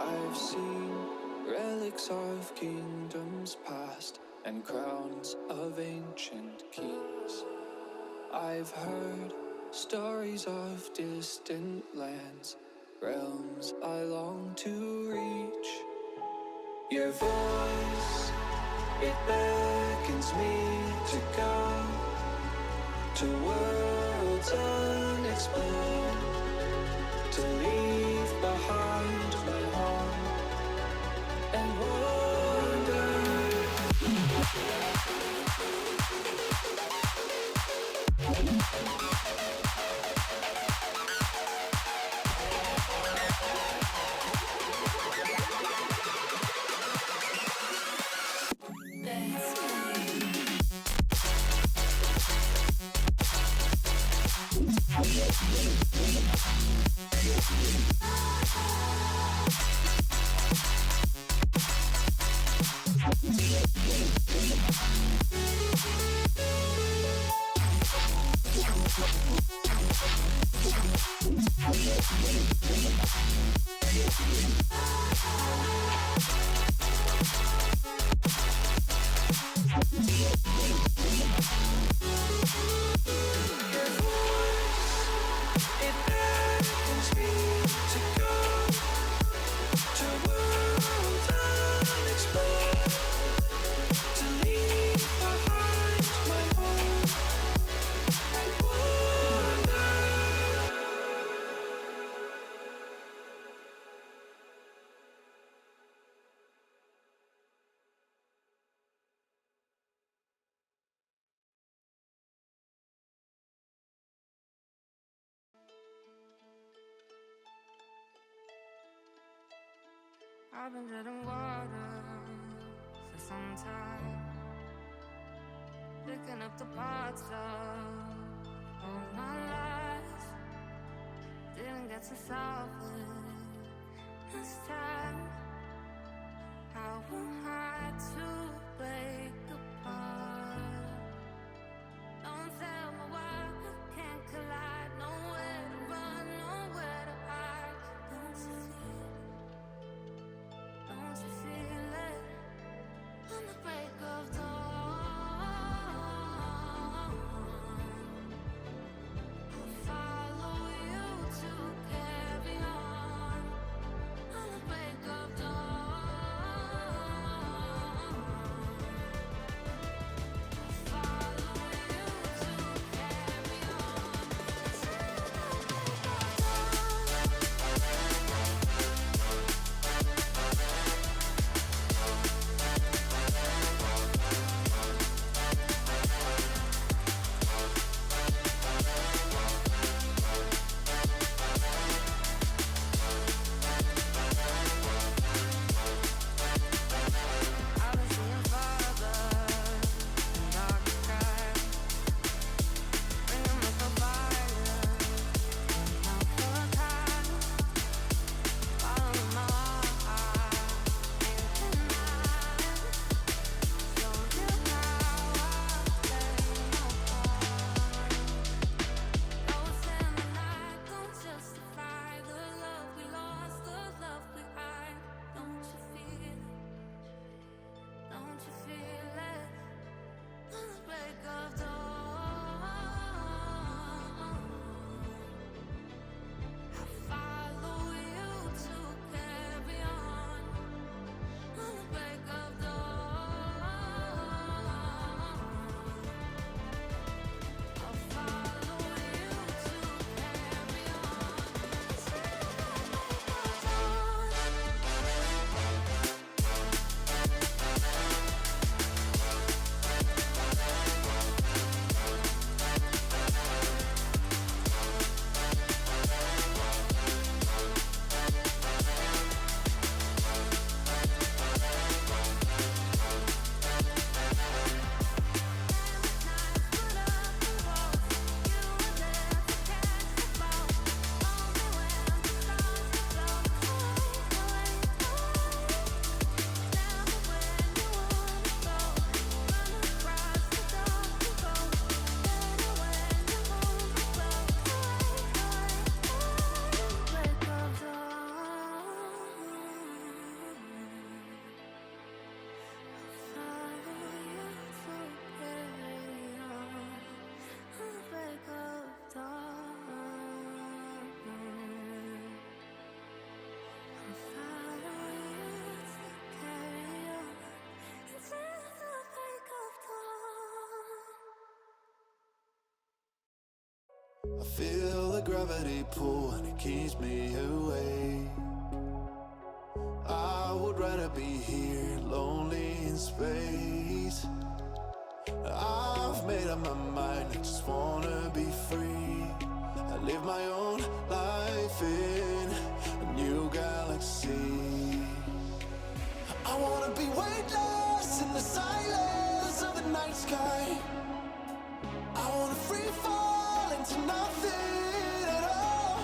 I've seen relics of kingdoms past and crowns of ancient kings. I've heard stories of distant lands, realms I long to reach. Your voice, it beckons me to go to worlds unexplored, to leave behind my home and wander. I've been treading water for some time, picking up the parts of all my life. Didn't get to solve it this time. How am I to break apart? Don't tell me why we can't collide. Nowhere to run, nowhere to hide. Don't you feel it? On the break of dawn, I'll follow you to carry on. On the break I feel the gravity pull and it keeps me away. I would rather be here, lonely in space. I've made up my mind, I just wanna be free. I live my own life in a new galaxy. I wanna be weightless in the silence of the night sky. I wanna free fall into nothing at all.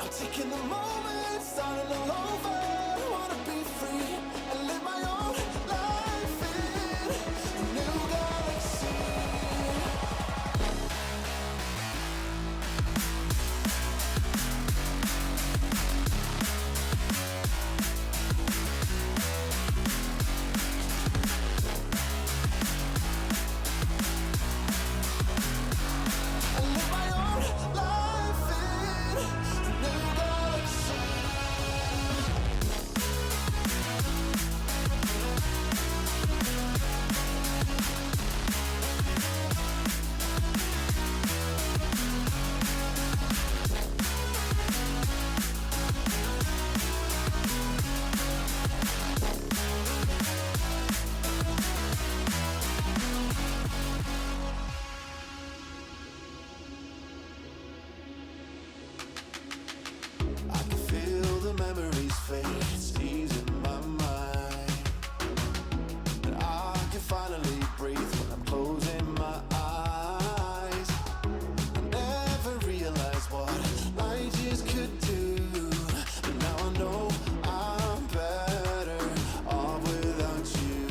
I'm taking the moment, starting all over. I wanna be free and live my own life in a new galaxy. Memories fade, it's easing my mind. And I can finally breathe when I'm closing my eyes. I never realized what light years could do, but now I know I'm better off without you.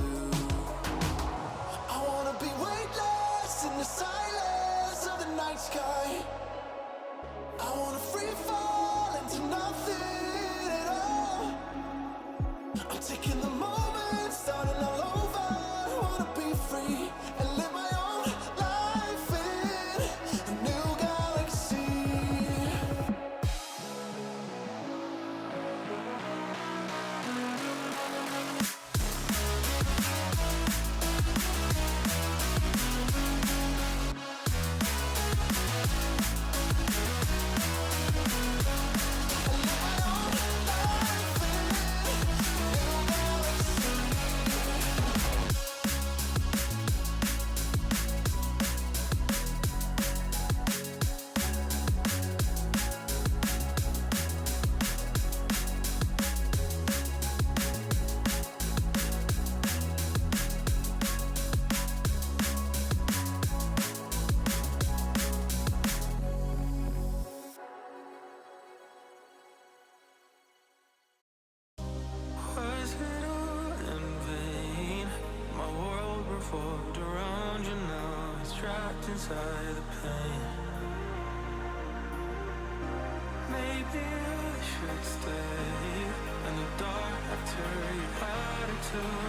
I wanna be weightless in the silence of the night sky. I wanna free fall into nothing. Taking the moment, starting all over. I wanna be free and live my own life in a new galaxy. Was it all in vain? My world revolved around you, now it's trapped inside the pain. Maybe I should stay in the dark after you had it too